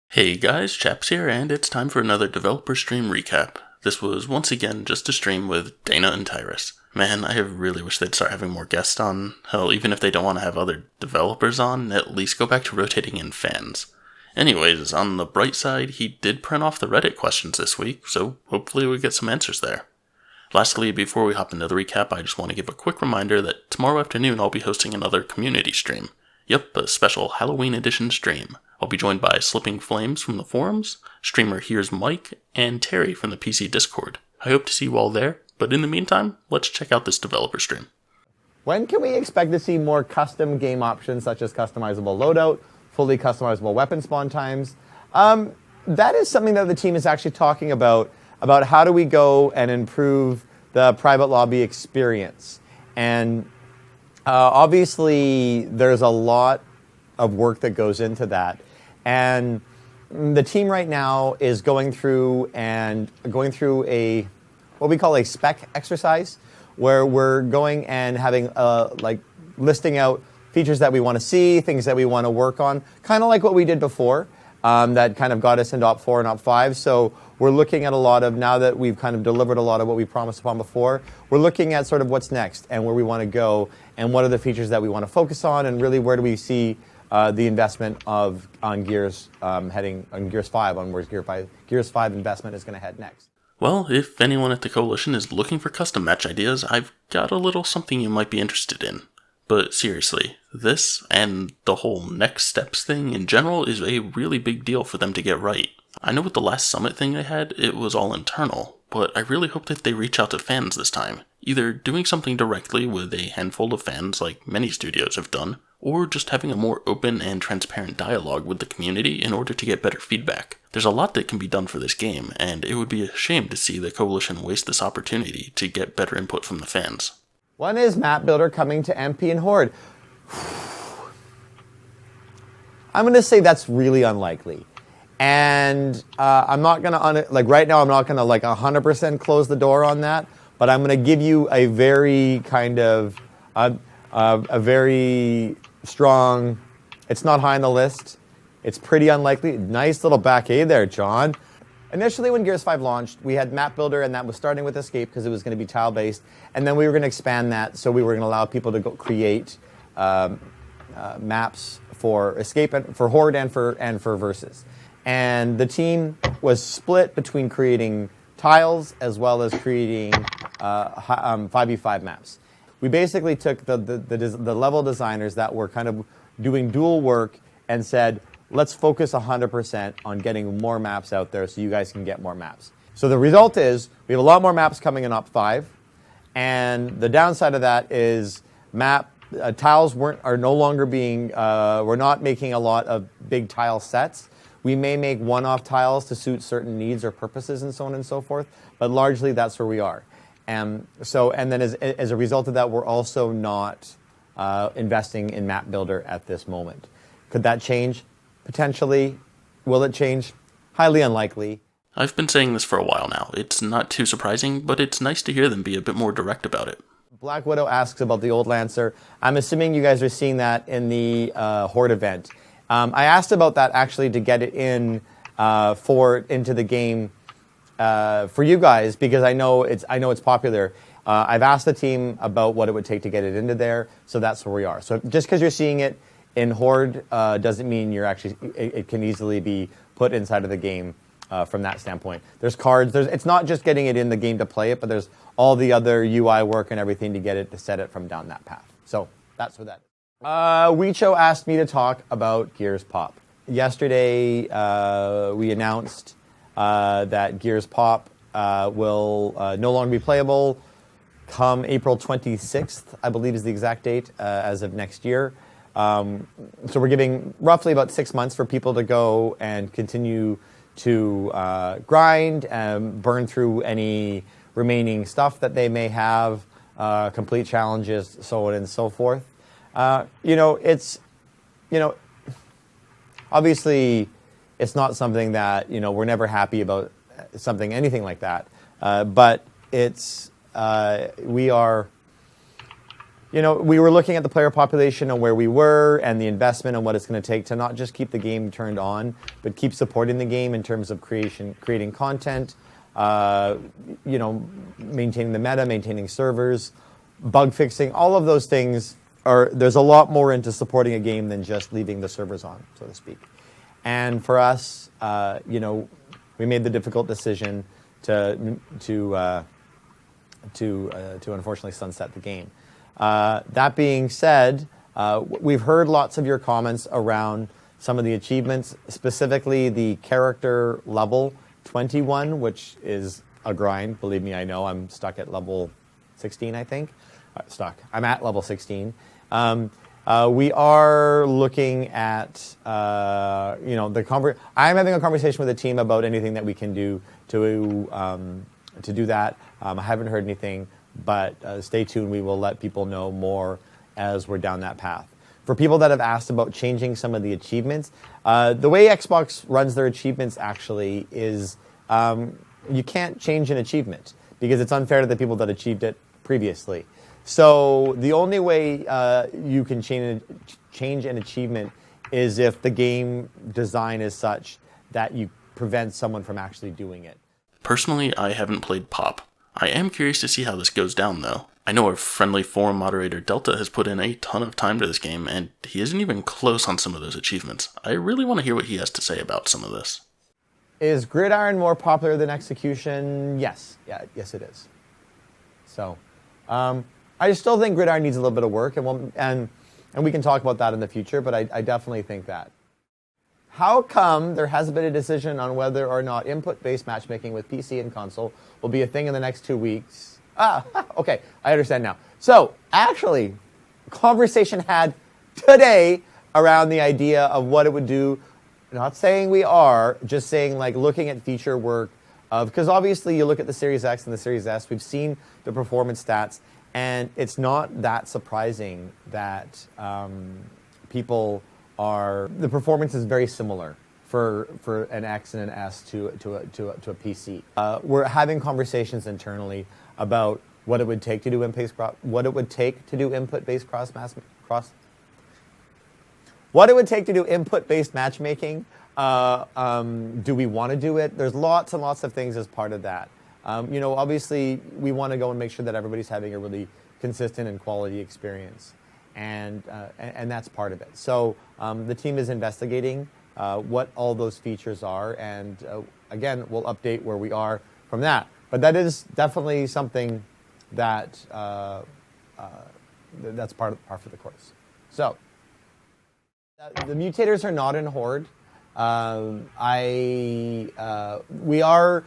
Hey guys, Chaps here, and it's time for another developer stream recap. This was once again just a stream with Dana and Tyrus. Man, I really wish they'd start having more guests on. Hell, even if they don't want to have other developers on, at least go back to rotating in fans. Anyways, on the bright side, he did print off the Reddit questions this week, so hopefully we get some answers there. Lastly, before we hop into the recap, I just want to give a quick reminder that tomorrow afternoon I'll be hosting another community stream. Yep, a special Halloween edition stream. I'll be joined by Slipping Flames from the forums, streamer Here's Mike, and Terry from the PC Discord. I hope to see you all there, but in the meantime, let's check out this developer stream. When can we expect to see more custom game options such as customizable loadout, fully customizable weapon spawn times? That is something that the team is actually talking about how do we go and improve the private lobby experience. And obviously, there's a lot of work that goes into that. And the team right now is going through a what we call a spec exercise, where we're going and having listing out features that we want to see, things that we want to work on, kind of like what we did before, that kind of got us into Op4 and Op5. So we're looking at a lot of, now that we've kind of delivered a lot of what we promised upon before, we're looking at sort of what's next and where we want to go and what are the features that we want to focus on, and really where do we see the investment on Gears heading on Gears 5, on where Gears 5 investment is going to head next. Well, if anyone at the Coalition is looking for custom match ideas, I've got a little something you might be interested in. But seriously, this and the whole next steps thing in general is a really big deal for them to get right. I know with the last Summit thing they had, it was all internal, but I really hope that they reach out to fans this time, either doing something directly with a handful of fans like many studios have done, or just having a more open and transparent dialogue with the community in order to get better feedback. There's a lot that can be done for this game, and it would be a shame to see the Coalition waste this opportunity to get better input from the fans. When is Map Builder coming to MP and Horde? I'm going to say that's really unlikely. And I'm not going to, right now I'm not going to 100% close the door on that, but I'm going to give you a very kind of, a very strong, it's not high on the list. It's pretty unlikely. Nice little back A there, John. Initially, when Gears 5 launched, we had Map Builder, and that was starting with Escape because it was going to be tile-based. And then we were going to expand that, so we were going to allow people to go create maps for Escape, for Horde, and for Versus. And the team was split between creating tiles as well as creating 5v5 maps. We basically took the level designers that were kind of doing dual work and said, let's focus 100% on getting more maps out there so you guys can get more maps. So the result is we have a lot more maps coming in Op 5, and the downside of that is tiles are no longer being, we're not making a lot of big tile sets. We may make one-off tiles to suit certain needs or purposes and so on and so forth, but largely that's where we are. And then as a result of that, we're also not investing in Map Builder at this moment. Could that change? Potentially. Will it change? Highly unlikely. I've been saying this for a while now. It's not too surprising, but it's nice to hear them be a bit more direct about it. Black Widow asks about the old Lancer. I'm assuming you guys are seeing that in the Horde event. I asked about that actually to get it into the game for you guys, because I know it's popular. I've asked the team about what it would take to get it into there, so that's where we are. So just because you're seeing it in Horde doesn't mean it can easily be put inside of the game from that standpoint. There's cards. It's not just getting it in the game to play it, but there's all the other UI work and everything to get it to set it from down that path. So that's what that is. Weicho asked me to talk about Gears Pop. Yesterday, we announced that Gears Pop will no longer be playable come April 26th, I believe is the exact date, as of next year. So we're giving roughly about 6 months for people to go and continue to grind and burn through any remaining stuff that they may have, complete challenges, so on and so forth. Obviously, it's not something that, we're never happy about anything like that. But we are, we were looking at the player population and where we were and the investment and what it's going to take to not just keep the game turned on, but keep supporting the game in terms of creating content, maintaining the meta, maintaining servers, bug fixing, all of those things there's a lot more into supporting a game than just leaving the servers on, so to speak. And for us, we made the difficult decision to unfortunately sunset the game. That being said, we've heard lots of your comments around some of the achievements, specifically the character level 21, which is a grind. Believe me, I know. I'm stuck at level 16, I think. I'm at level 16. We are looking at, I'm having a conversation with the team about anything that we can do to do that. I haven't heard anything, but stay tuned. We will let people know more as we're down that path. For people that have asked about changing some of the achievements, the way Xbox runs their achievements actually is you can't change an achievement because it's unfair to the people that achieved it previously. So the only way you can change an achievement is if the game design is such that you prevent someone from actually doing it. Personally, I haven't played Pop. I am curious to see how this goes down, though. I know our friendly forum moderator Delta has put in a ton of time to this game, and he isn't even close on some of those achievements. I really want to hear what he has to say about some of this. Is Gridiron more popular than Execution? Yes. Yes, it is. So, I still think Gridiron needs a little bit of work, and we can talk about that in the future, but I definitely think that. How come there hasn't been a decision on whether or not input-based matchmaking with PC and console will be a thing in the next 2 weeks? Okay, I understand now. So, actually, conversation had today around the idea of what it would do. Not saying we are, just saying like looking at feature work because obviously you look at the Series X and the Series S, we've seen the performance stats, and it's not that surprising that the performance is very similar for an X and an S to a PC. We're having conversations internally about what it would take to do input-based matchmaking. Do we want to do it? There's lots and lots of things as part of that. Obviously, we want to go and make sure that everybody's having a really consistent and quality experience, and that's part of it. So the team is investigating what all those features are, and again, we'll update where we are from that. But that is definitely something that that's par for the course. So the mutators are not in Horde. We are,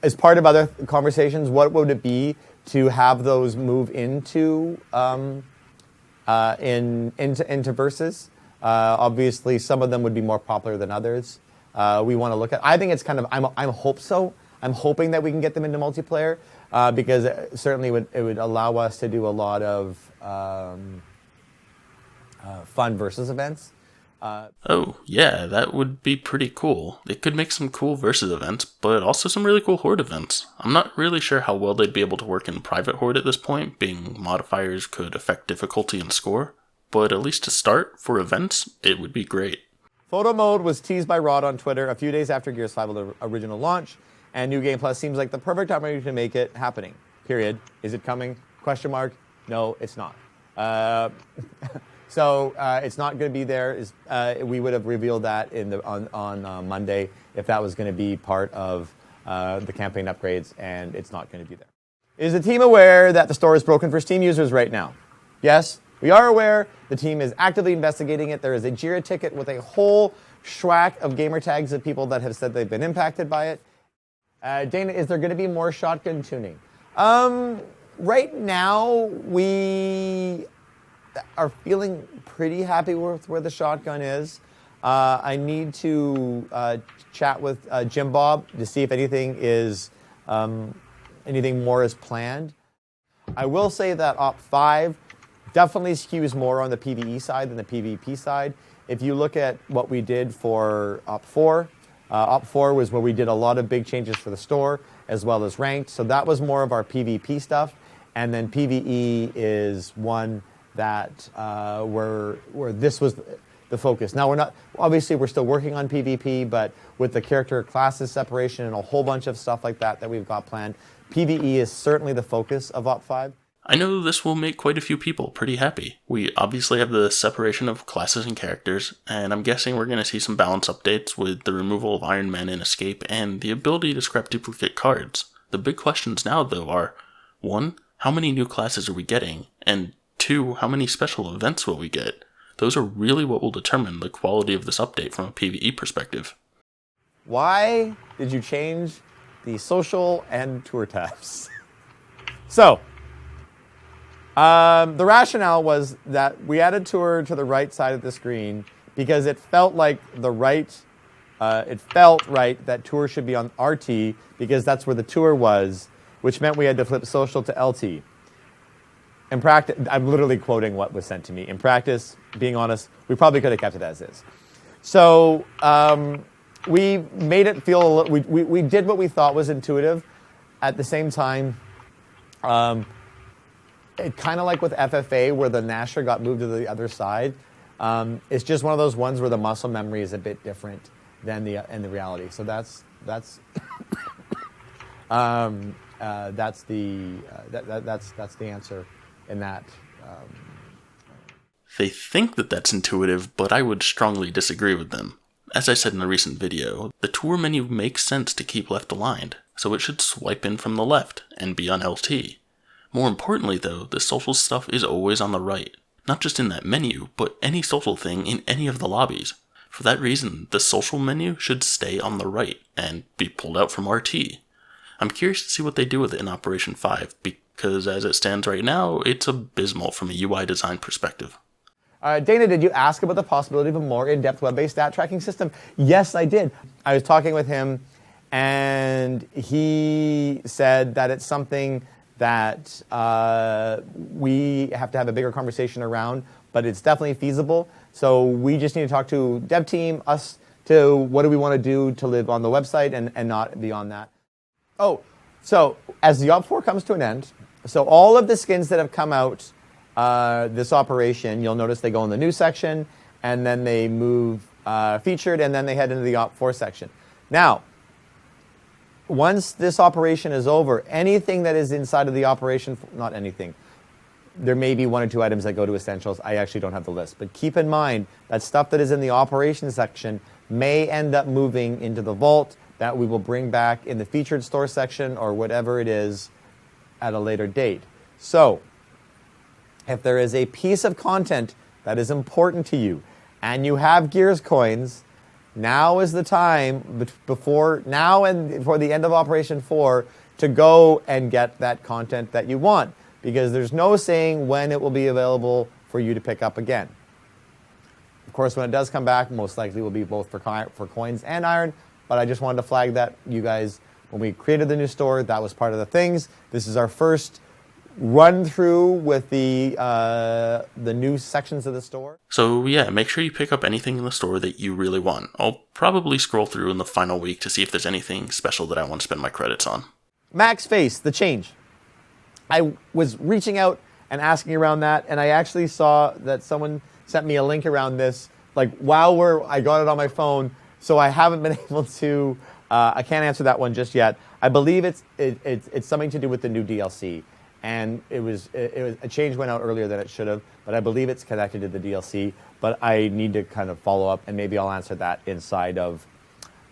as part of other conversations, what would it be to have those move into versus? Obviously, some of them would be more popular than others. We want to look at. I think it's kind of. I'm hoping that we can get them into multiplayer because certainly it would allow us to do a lot of fun versus events. Oh, yeah, that would be pretty cool. They could make some cool versus events, but also some really cool Horde events. I'm not really sure how well they'd be able to work in private Horde at this point, being modifiers could affect difficulty and score, but at least to start, for events, it would be great. Photo mode was teased by Rod on Twitter a few days after Gears 5's original launch, and New Game Plus seems like the perfect opportunity to make it happening. Period. Is it coming? Question mark. No, it's not. So it's not going to be there. We would have revealed that on Monday if that was going to be part of the campaign upgrades, and it's not going to be there. Is the team aware that the store is broken for Steam users right now? Yes, we are aware. The team is actively investigating it. There is a JIRA ticket with a whole schwack of gamer tags of people that have said they've been impacted by it. Dana, is there going to be more shotgun tuning? Right now, we are feeling pretty happy with where the shotgun is. I need to chat with Jim Bob to see if anything more is planned. I will say that Op 5 definitely skews more on the PvE side than the PvP side. If you look at what we did for Op 4, Op 4 was where we did a lot of big changes for the store as well as ranked. So that was more of our PvP stuff. And then PvE is one that where this was the focus. Now we're still working on PvP, but with the character classes separation and a whole bunch of stuff like that we've got planned, PvE is certainly the focus of Op5. I know this will make quite a few people pretty happy. We obviously have the separation of classes and characters, and I'm guessing we're going to see some balance updates with the removal of Iron Man and Escape and the ability to scrap duplicate cards. The big questions now, though, are 1. How many new classes are we getting? And 2. How many special events will we get? Those are really what will determine the quality of this update from a PvE perspective. Why did you change the social and tour tabs? So, the rationale was that we added tour to the right side of the screen because it felt like it felt right that tour should be on RT because that's where the tour was, which meant we had to flip social to LT. In practice, I'm literally quoting what was sent to me. In practice, being honest, we probably could have kept it as is. So we made it feel, we did what we thought was intuitive. At the same time, it kind of like with FFA where the Nasher got moved to the other side. It's just one of those ones where the muscle memory is a bit different than the reality. So that's the answer in that. They think that that's intuitive, but I would strongly disagree with them. As I said in a recent video, the tour menu makes sense to keep left aligned, so it should swipe in from the left and be on LT. More importantly though, the social stuff is always on the right, not just in that menu, but any social thing in any of the lobbies. For that reason, the social menu should stay on the right and be pulled out from RT. I'm curious to see what they do with it in Operation 5, because as it stands right now, it's abysmal from a UI design perspective. Dana, did you ask about the possibility of a more in-depth web-based stat tracking system? Yes, I did. I was talking with him, and he said that it's something that we have to have a bigger conversation around, but it's definitely feasible. So we just need to talk to dev team, us, to what do we want to do to live on the website and not beyond that. Oh, so as the Op4 comes to an end, so all of the skins that have come out this operation, you'll notice they go in the news section, and then they move featured, and then they head into the Op4 section. Now, once this operation is over, anything that is inside of the operation, not anything, there may be 1 or 2 items that go to essentials. I actually don't have the list. But keep in mind that stuff that is in the operations section may end up moving into the vault that we will bring back in the featured store section or whatever it is at a later date. So, if there is a piece of content that is important to you and you have Gears coins, now is the time before the end of Operation 4 to go and get that content that you want, because there's no saying when it will be available for you to pick up again. Of course, when it does come back, most likely will be both for coins and iron, but I just wanted to flag that you guys, when we created the new store, that was part of the things. This is our first run through with the new sections of the store. So yeah, make sure you pick up anything in the store that you really want. I'll probably scroll through in the final week to see if there's anything special that I want to spend my credits on. Max Face, the change. I was reaching out and asking around that, and I actually saw that someone sent me a link around this, like while I got it on my phone, so I haven't been able to, I can't answer that one just yet. I believe it's something to do with the new DLC. And it was a change went out earlier than it should have, but I believe it's connected to the DLC. But I need to kind of follow up, and maybe I'll answer that inside of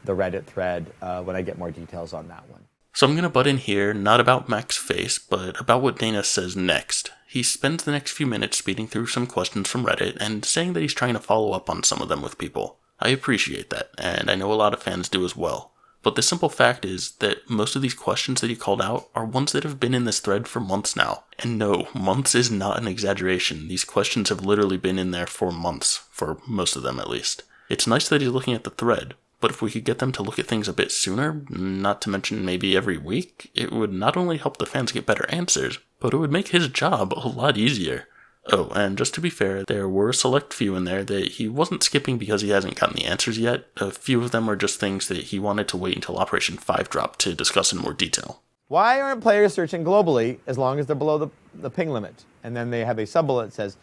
the Reddit thread when I get more details on that one. So I'm going to butt in here, not about Max Face, but about what Dana says next. He spends the next few minutes speeding through some questions from Reddit and saying that he's trying to follow up on some of them with people. I appreciate that, and I know a lot of fans do as well. But the simple fact is that most of these questions that he called out are ones that have been in this thread for months now. And no, months is not an exaggeration. These questions have literally been in there for months, for most of them at least. It's nice that he's looking at the thread, but if we could get them to look at things a bit sooner, not to mention maybe every week, it would not only help the fans get better answers, but it would make his job a lot easier. Oh, and just to be fair, there were a select few in there that he wasn't skipping because he hasn't gotten the answers yet. A few of them are just things that he wanted to wait until Operation 5 dropped to discuss in more detail. Why aren't players searching globally as long as they're below the ping limit? And then they have a sub-bullet that says,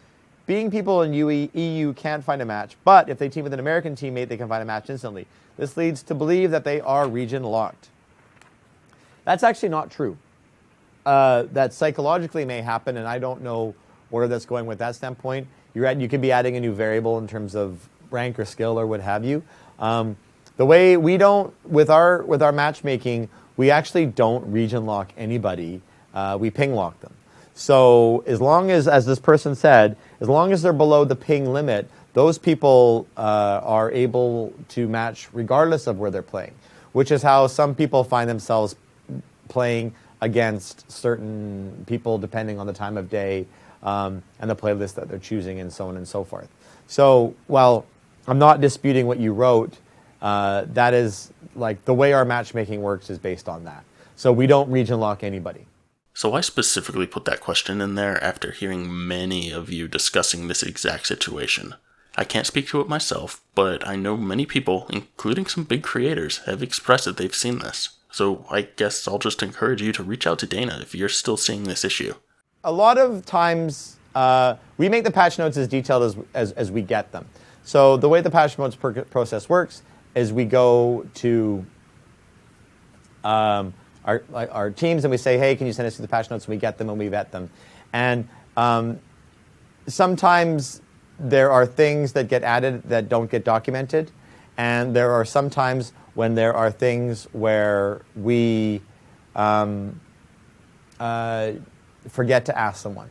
being people in EU can't find a match, but if they team with an American teammate, they can find a match instantly. This leads to believe that they are region locked. That's actually not true. That psychologically may happen, and I don't know where that's going with that standpoint. You could be adding a new variable in terms of rank or skill or what have you. The way we don't, with our matchmaking, we actually don't region lock anybody. We ping lock them. So as long as this person said, as long as they're below the ping limit, those people are able to match regardless of where they're playing, which is how some people find themselves playing against certain people depending on the time of day and the playlist that they're choosing and so on and so forth. So while I'm not disputing what you wrote, that is like the way our matchmaking works is based on that. So we don't region lock anybody. So I specifically put that question in there after hearing many of you discussing this exact situation. I can't speak to it myself, but I know many people, including some big creators, have expressed that they've seen this. So I guess I'll just encourage you to reach out to Dana if you're still seeing this issue. A lot of times, we make the patch notes as detailed as we get them. So the way the patch notes process works is we go to our teams and we say, hey, can you send us the patch notes? And we get them and we vet them. And sometimes there are things that get added that don't get documented. And there are some times when there are things where we forget to ask someone.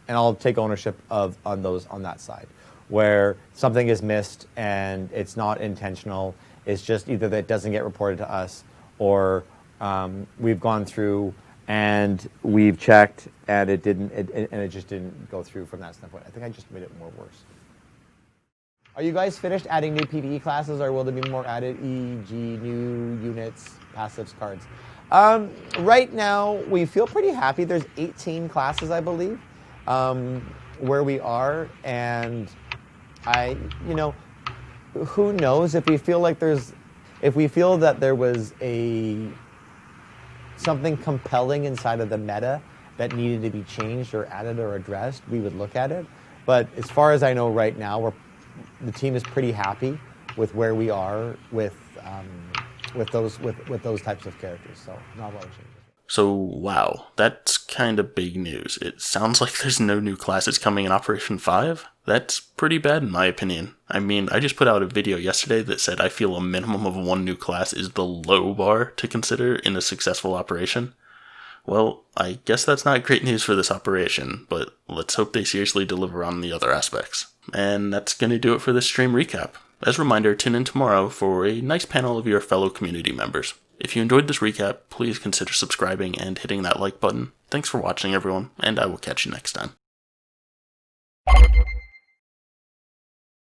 And I'll take ownership on that side, where something is missed and it's not intentional. It's just either that it doesn't get reported to us, or we've gone through and we've checked and it just didn't go through from that standpoint. I think I just made it more worse. Are you guys finished adding new PvE classes, or will there be more added, e.g. new units, passives, cards? Right now, we feel pretty happy. There's 18 classes, I believe, where we are, and who knows if we feel that there was something compelling inside of the meta that needed to be changed or added or addressed, we would look at it. But as far as I know right now, the team is pretty happy with where we are with those types of characters. So not a lot of changes. So wow, that's kind of big news. It sounds like there's no new classes coming in Operation 5. That's pretty bad in my opinion. I mean, I just put out a video yesterday that said I feel a minimum of one new class is the low bar to consider in a successful operation. Well, I guess that's not great news for this operation, but let's hope they seriously deliver on the other aspects. And that's going to do it for this stream recap. As a reminder, tune in tomorrow for a nice panel of your fellow community members. If you enjoyed this recap, please consider subscribing and hitting that like button. Thanks for watching, everyone, and I will catch you next time.